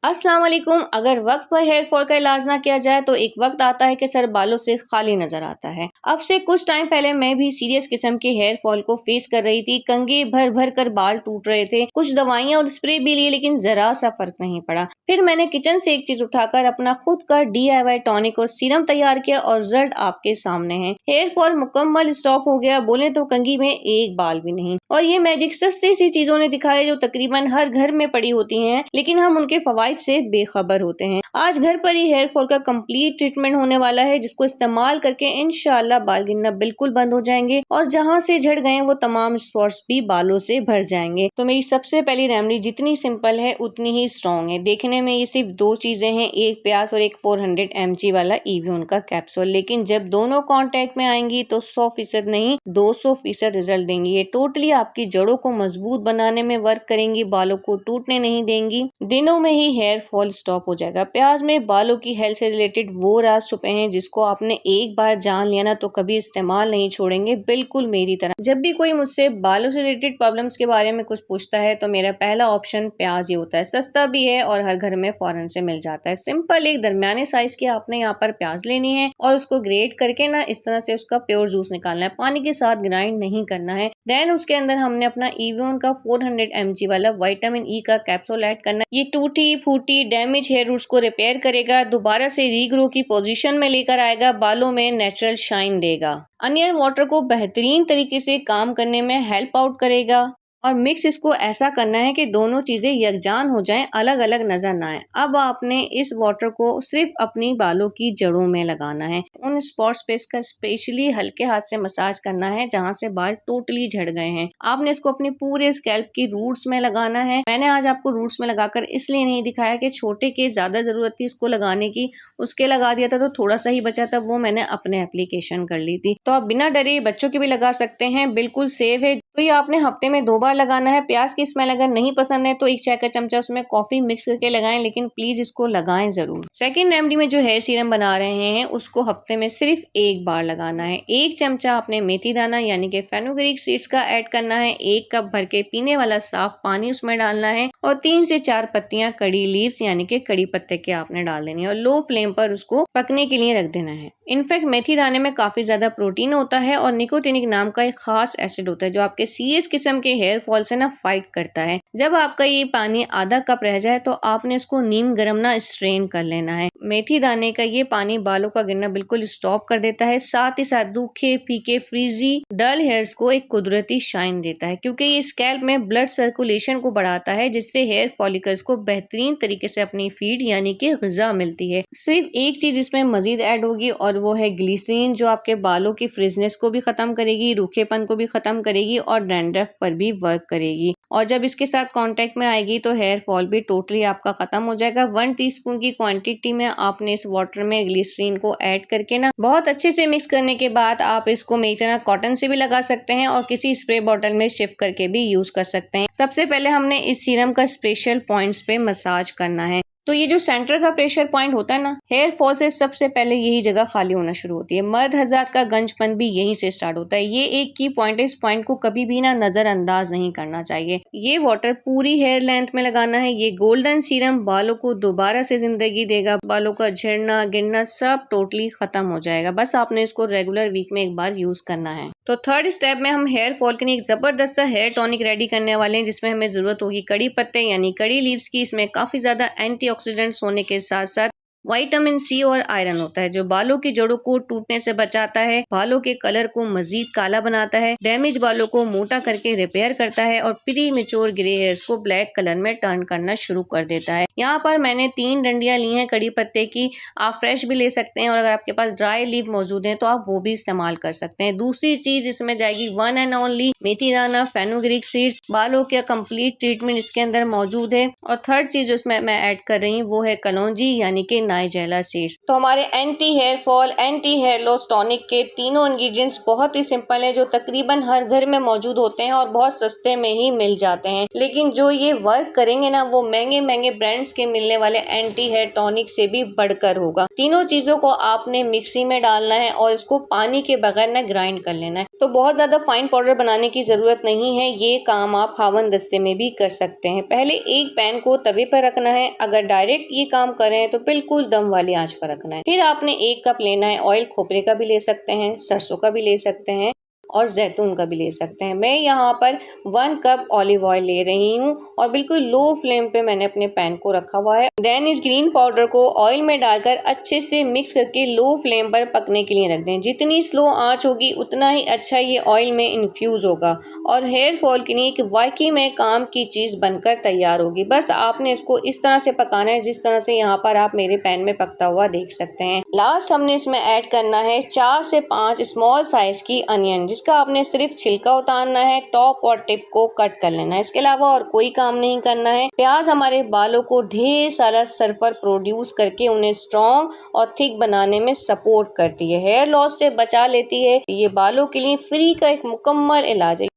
अस्सलाम वालेकुम। अगर वक्त पर हेयर फॉल का इलाज ना किया जाए तो एक वक्त आता है कि सर बालों से खाली नजर आता है। अब से कुछ टाइम पहले मैं भी सीरियस किस्म के हेयर फॉल को फेस कर रही थी। कंघे भर भर कर बाल टूट रहे थे। कुछ दवाइयां और स्प्रे भी लिए लेकिन जरा सा फर्क नहीं पड़ा। फिर मैंने किचन से एक चीज उठाकर अपना खुद का DIY टॉनिक और सीरम तैयार किया और रिजल्ट आपके सामने है। हेयर फॉल मुकम्मल स्टॉप हो गया। बोले तो कंघी में एक बाल भी नहीं। और ये मैजिक सस्ती सी चीजों ने दिखाया जो तकरीबन हर घर में पड़ी होती है, लेकिन हम उनके फवाइद से बेखबर होते हैं। आज घर पर ही हेयर फॉल का कंप्लीट ट्रीटमेंट होने वाला है, जिसको इस्तेमाल करके इंशाल्लाह बाल गिरना बिल्कुल बंद हो जाएंगे और जहां से झड़ गए वो तमाम स्पॉट्स भी बालों से भर जाएंगे। तो मेरी सबसे पहली रेमेडी जितनी सिंपल है उतनी ही स्ट्रॉन्ग है। देखने में ये सिर्फ दो चीजें हैं, एक प्याज और एक 400 mg वाला इवियन का कैप्सूल, लेकिन जब दोनों कांटेक्ट में आएंगी तो 100% नहीं 200% रिजल्ट देंगी। ये टोटली आपकी जड़ों को मजबूत बनाने में वर्क करेंगी, बालों को टूटने नहीं देंगी, दिनों में ही हेयर फॉल स्टॉप हो जाएगा। प्याज में बालों की हेल्थ से रिलेटेड वो राज छुपे हैं जिसको आपने एक बार जान लिया ना तो कभी इस्तेमाल नहीं छोड़ेंगे, बिल्कुल मेरी तरह। जब भी कोई मुझसे बालों से रिलेटेड प्रॉब्लम्स के बारे में कुछ पूछता है तो मेरा पहला ऑप्शन प्याज ही होता है। सस्ता भी है और हर घर में फौरन से मिल जाता है। सिंपल एक दरमियाने साइज की आपने यहाँ पर प्याज लेनी है और उसको ग्रेट करके ना इस तरह से उसका प्योर जूस निकालना है, पानी के साथ ग्राइंड नहीं करना है। देन उसके अंदर हमने अपना इवियन का 400 mg वाला विटामिन ई का कैप्सूल ऐड करना है। ये टूटी फूटी डैमेज हेयर रूट्स को रिपेयर करेगा, दोबारा से रीग्रो की पोजीशन में लेकर आएगा, बालों में नेचुरल शाइन देगा, अनियन वाटर को बेहतरीन तरीके से काम करने में हेल्प आउट करेगा। और मिक्स इसको ऐसा करना है कि दोनों चीजें यकजान हो जाएं, अलग अलग नजर ना आए। अब आपने इस वाटर को सिर्फ अपनी बालों की जड़ों में लगाना है। उन स्पॉट्स पे इसका स्पेशली हल्के हाथ से मसाज करना है जहां से बाल टोटली झड़ गए हैं। आपने इसको अपने पूरे स्कैल्प की रूट्स में लगाना है। मैंने आज आपको रूट्स में लगाकर इसलिए नहीं दिखाया कि छोटे के ज्यादा जरूरत थी इसको लगाने की, उसके लगा दिया था तो थोड़ा सा ही बचा था, वो मैंने अपने एप्लीकेशन कर ली थी। तो आप बिना डरे बच्चों की भी लगा सकते हैं, बिल्कुल सेफ है। तो ये आपने हफ्ते में 2 बार लगाना है। प्याज की स्मेल अगर नहीं पसंद है तो 1 चाय का चमचा उसमें कॉफी मिक्स करके लगाएं, लेकिन प्लीज इसको लगाएं जरूर। सेकंड रेमेडी में जो हेयर सीरम बना रहे हैं उसको हफ्ते में सिर्फ 1 बार लगाना है। 1 चमचा आपने मेथी दाना यानी कि फेनुग्रीक सीड्स का ऐड करना है। 1 कप भर के पीने वाला साफ पानी उसमें डालना है और 3 से 4 पत्तियां कड़ी लीव्स यानी कि कड़ी पत्ते के आपने डाल देनी है और लो फ्लेम पर उसको पकने के लिए रख देना है। इनफैक्ट मेथी दाने में काफी ज्यादा प्रोटीन होता है और निकोटिनिक नाम का एक खास एसिड होता है जो आपके सीरियस किस्म के हेयर फॉल से ना फाइट करता है। जब आपका ये पानी आधा कप रह जाए तो आपने इसको नीम गर्म ना स्ट्रेन कर लेना है। मेथी दाने का ये पानी बालों का गिरना बिल्कुल स्टॉप कर देता है, साथ ही साथ रूखे फीके फ्रीजी डल हेयर्स को एक कुदरती शाइन देता है, क्योंकि ये स्कैल्प में ब्लड सर्कुलेशन को बढ़ाता है जिससे हेयर फॉलिकल्स को बेहतरीन तरीके से अपनी फीड यानी कि ग़िज़ा मिलती है। सिर्फ एक चीज इसमें मजीद ऐड होगी और वो है ग्लिसरीन, जो आपके बालों की फ्रिजनेस को भी खत्म करेगी, रूखेपन को भी खत्म करेगी और डैंड्रफ पर भी वर्क करेगी। और जब इसके साथ कांटेक्ट में आएगी तो हेयर फॉल भी टोटली आपका खत्म हो जाएगा। 1 टीस्पून की क्वांटिटी में आपने इस वाटर में ग्लिसरीन को ऐड करके ना बहुत अच्छे से मिक्स करने के बाद आप इसको मेरी तरह कॉटन से भी लगा सकते हैं और किसी स्प्रे बॉटल में शिफ्ट करके भी यूज कर सकते हैं। सबसे पहले हमने इस सीरम का स्पेशल पॉइंट्स पे मसाज करना है। तो ये जो सेंटर का प्रेशर पॉइंट होता है ना, हेयर फॉल से सबसे पहले यही जगह खाली होना शुरू होती है। मर्द हज़रात का गंजपन भी यहीं से स्टार्ट होता है। ये एक की पॉइंट है, इस पॉइंट को कभी भी ना नजरअंदाज नहीं करना चाहिए। ये वाटर पूरी हेयर लेंथ में लगाना है। ये गोल्डन सीरम बालों को दोबारा से जिंदगी देगा, बालों का झड़ना गिरना सब टोटली खत्म हो जाएगा। बस आपने इसको रेगुलर वीक में 1 बार यूज करना है। तो थर्ड स्टेप में हम हेयर फॉल के लिए एक जबरदस्त सा हेयर टॉनिक रेडी करने वाले हैं, जिसमें हमें जरूरत होगी कड़ी पत्ते यानी कड़ी लीव्स की। इसमें काफी ज्यादा एंटीऑक्सीडेंट्स होने के साथ साथ विटामिन सी और आयरन होता है जो बालों की जड़ों को टूटने से बचाता है, बालों के कलर को मजीद काला बनाता है, डैमेज बालों को मोटा करके रिपेयर करता है और प्री मेच्योर ग्रे हेयर्स को ब्लैक कलर में टर्न करना शुरू कर देता है। यहाँ पर मैंने 3 डंडियां ली हैं कड़ी पत्ते की। आप फ्रेश भी ले सकते हैं और अगर आपके पास ड्राई लीव मौजूद है तो आप वो भी इस्तेमाल कर सकते हैं। दूसरी चीज इसमें जाएगी 1 एंड ओनली मेथी दाना फेनुग्रीक सीड्स। बालों का कंप्लीट ट्रीटमेंट इसके अंदर मौजूद है। और थर्ड चीज उसमें मैं ऐड कर रही हूँ वो है कलौंजी यानी कि नाइजेला सीड्स। तो हमारे anti hair fall, anti hair loss tonic के तीनों इंग्रेडिएंट्स बहुत ही सिंपल है, जो तकरीबन हर घर में मौजूद होते हैं और बहुत सस्ते में ही मिल जाते हैं। लेकिन जो ये वर्क करेंगे ना, वो महंगे महंगे ब्रांड्स के मिलने वाले एंटी हेयर टॉनिक से भी बढ़कर होगा। तीनों चीजों को आपने मिक्सी में डालना है और इसको पानी के बगैर ना ग्राइंड कर लेना है। तो बहुत ज्यादा फाइन पाउडर बनाने की जरूरत नहीं है, ये काम आप हावन दस्ते में भी कर सकते हैं। पहले एक पैन को तवे पर रखना है, अगर डायरेक्ट ये काम कर रहे हैं तो बिल्कुल दम वाली आंच पर रखना है। फिर आपने 1 कप लेना है ऑयल, खोपरे का भी ले सकते हैं, सरसों का भी ले सकते हैं और जैतून का भी ले सकते हैं। मैं यहाँ पर 1 कप ऑलिव ऑयल ले रही हूँ और बिल्कुल लो फ्लेम पे मैंने अपने पैन को रखा हुआ है। देन इस ग्रीन पाउडर को ऑयल में डालकर अच्छे से मिक्स करके लो फ्लेम पर पकने के लिए रख दें। जितनी स्लो आंच होगी उतना ही अच्छा ये ऑयल में इन्फ्यूज होगा और हेयर फॉल के लिए एक वाकई में काम की चीज बनकर तैयार होगी। बस आपने इसको इस तरह से पकाना है जिस तरह से यहाँ पर आप मेरे पैन में पकता हुआ देख सकते हैं। लास्ट हमने इसमें ऐड करना है 4 से 5 स्मॉल साइज की अनियन, जिसका आपने सिर्फ छिलका उतारना है, टॉप और टिप को कट कर लेना है। इसके अलावा और कोई काम नहीं करना है। प्याज हमारे बालों को ढेर सारा सल्फर प्रोड्यूस करके उन्हें स्ट्रॉन्ग और थिक बनाने में सपोर्ट करती है, हेयर लॉस से बचा लेती है। ये बालों के लिए फ्री का एक मुकम्मल इलाज है।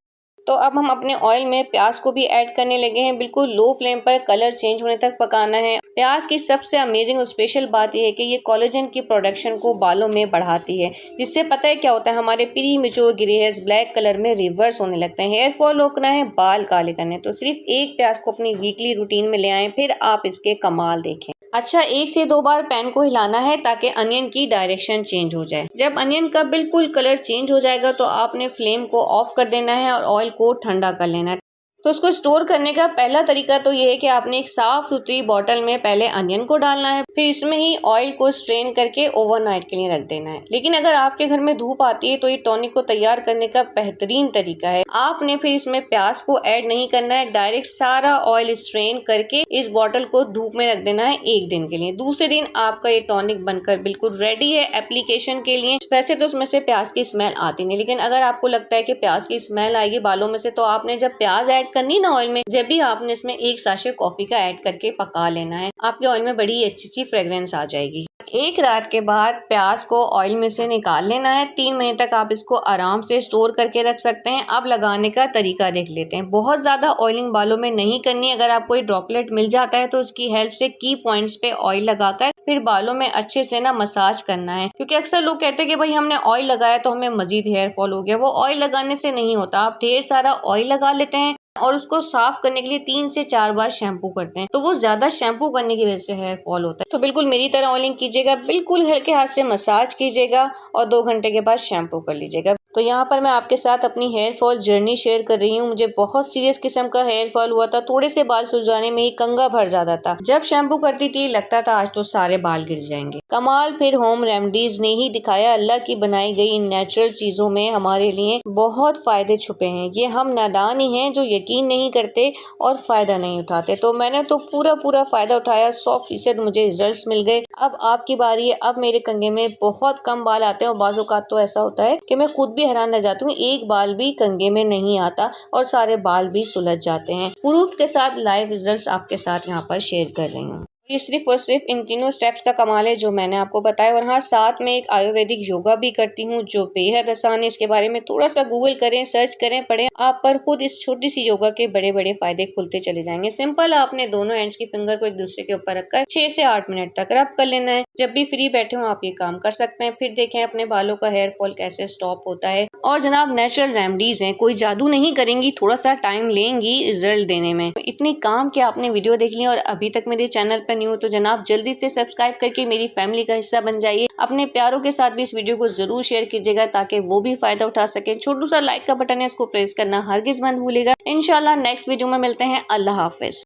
तो अब हम अपने ऑयल में प्याज को भी ऐड करने लगे हैं। बिल्कुल लो फ्लेम पर कलर चेंज होने तक पकाना है। प्याज की सबसे अमेजिंग और स्पेशल बात यह है कि ये कोलेजन की प्रोडक्शन को बालों में बढ़ाती है, जिससे पता है क्या होता है, हमारे pre mature grey hairs black colour में रिवर्स होने लगते हैं। हेयर फॉल रोकना है, बाल काले करने, तो सिर्फ एक प्याज को अपनी वीकली रूटीन में ले आए, फिर आप इसके कमाल देखें। अच्छा, 1 से 2 बार पैन को हिलाना है ताकि अनियन की डायरेक्शन चेंज हो जाए। जब अनियन का बिल्कुल कलर चेंज हो जाएगा तो आपने फ्लेम को ऑफ कर देना है और ऑयल को ठंडा कर लेना है। तो उसको स्टोर करने का पहला तरीका तो ये है कि आपने एक साफ सुथरी बॉटल में पहले अनियन को डालना है, फिर इसमें ही ऑयल को स्ट्रेन करके ओवरनाइट के लिए रख देना है। लेकिन अगर आपके घर में धूप आती है तो ये टॉनिक को तैयार करने का बेहतरीन तरीका है। आपने फिर इसमें प्याज को ऐड नहीं करना है, डायरेक्ट सारा ऑयल स्ट्रेन करके इस बॉटल को धूप में रख देना है 1 दिन के लिए। दूसरे दिन आपका ये टॉनिक बनकर बिल्कुल रेडी है एप्लीकेशन के लिए। वैसे तो उसमें से प्याज की स्मेल आती नहीं, लेकिन अगर आपको लगता है कि प्याज की स्मेल आएगी बालों में से, तो आपने जब प्याज ऐड करनी ना ऑयल में, जब भी आपने इसमें 1 साशे कॉफी का ऐड करके पका लेना है, आपके ऑयल में बड़ी अच्छी सी फ्रेग्रेंस आ जाएगी। 1 रात के बाद प्याज को ऑयल में से निकाल लेना है। 3 महीने तक आप इसको आराम से स्टोर करके रख सकते हैं। अब लगाने का तरीका देख लेते हैं। बहुत ज्यादा ऑयलिंग बालों में नहीं करनी। अगर आपको कोई ड्रॉपलेट मिल जाता है तो उसकी हेल्प से की पॉइंट्स पे ऑयल लगाकर फिर बालों में अच्छे से ना मसाज करना है, क्योंकि अक्सर लोग कहते हैं कि भाई हमने ऑयल लगाया तो हमें मजीद हेयर फॉल हो गया। वो ऑयल लगाने से नहीं होता। आप ढेर सारा ऑयल लगा लेते हैं और उसको साफ करने के लिए 3 से 4 बार शैम्पू करते हैं, तो वो ज्यादा शैम्पू करने की वजह से हेयर फॉल होता है। तो बिल्कुल मेरी तरह ऑयलिंग कीजिएगा, बिल्कुल हल्के हाथ से मसाज कीजिएगा और 2 घंटे के बाद शैम्पू कर लीजिएगा। तो यहाँ पर मैं आपके साथ अपनी हेयर फॉल जर्नी शेयर कर रही हूँ। मुझे बहुत सीरियस किस्म का हेयर फॉल हुआ था, थोड़े से बाल सुलझाने में ही कंघा भर जाता था। जब शैम्पू करती थी लगता था आज तो सारे बाल गिर जाएंगे। कमाल फिर होम रेमेडीज ने ही दिखाया। अल्लाह की बनाई गई इन नेचुरल चीजों में हमारे लिए बहुत फायदे छुपे हैं। ये हम नादान ही हैं जो यकीन नहीं करते और फायदा नहीं उठाते। तो मैंने तो पूरा फायदा उठाया, 100% मुझे रिजल्ट्स मिल गए। अब आपकी बारी है। अब मेरे कंघे में बहुत कम बाल आते हैं और बाज़ औक़ात तो ऐसा होता है कि मैं खुद भी हैरान रह जाती हूँ, एक बाल भी कंघे में नहीं आता और सारे बाल भी सुलझ जाते हैं। प्रूफ के साथ लाइव रिजल्ट्स आपके साथ यहाँ पर शेयर कर रही हूँ। ये सिर्फ और सिर्फ इन तीनों स्टेप्स का कमाल है जो मैंने आपको बताया। और हाँ, साथ में एक आयुर्वेदिक योगा भी करती हूँ जो बेहद आसान है। इसके बारे में थोड़ा सा गूगल करें, सर्च करें, पढ़ें, आप पर खुद इस छोटी सी योगा के बड़े बड़े फायदे खुलते चले जाएंगे। सिंपल, आपने दोनों हैंड्स की फिंगर को एक दूसरे के ऊपर रखकर 6 से 8 मिनट तक रब कर लेना है। जब भी फ्री बैठे हो आप ये काम कर सकते हैं। फिर देखें अपने बालों का हेयर फॉल कैसे स्टॉप होता है। और जनाब, नेचुरल रेमेडीज हैं, कोई जादू नहीं करेंगी, थोड़ा सा टाइम लेंगी रिजल्ट देने में। इतनी काम कि आपने वीडियो देख ली और अभी तक मेरे चैनल पर न्यू, तो जनाब जल्दी से सब्सक्राइब करके मेरी फैमिली का हिस्सा बन जाइए। अपने प्यारों के साथ भी इस वीडियो को जरूर शेयर कीजिएगा ताकि वो भी फायदा उठा सके। छोटू सा लाइक का बटन है, इसको प्रेस करना हरगिज मत भूलिएगा। इंशाल्लाह नेक्स्ट वीडियो में मिलते हैं। अल्लाह हाफिज।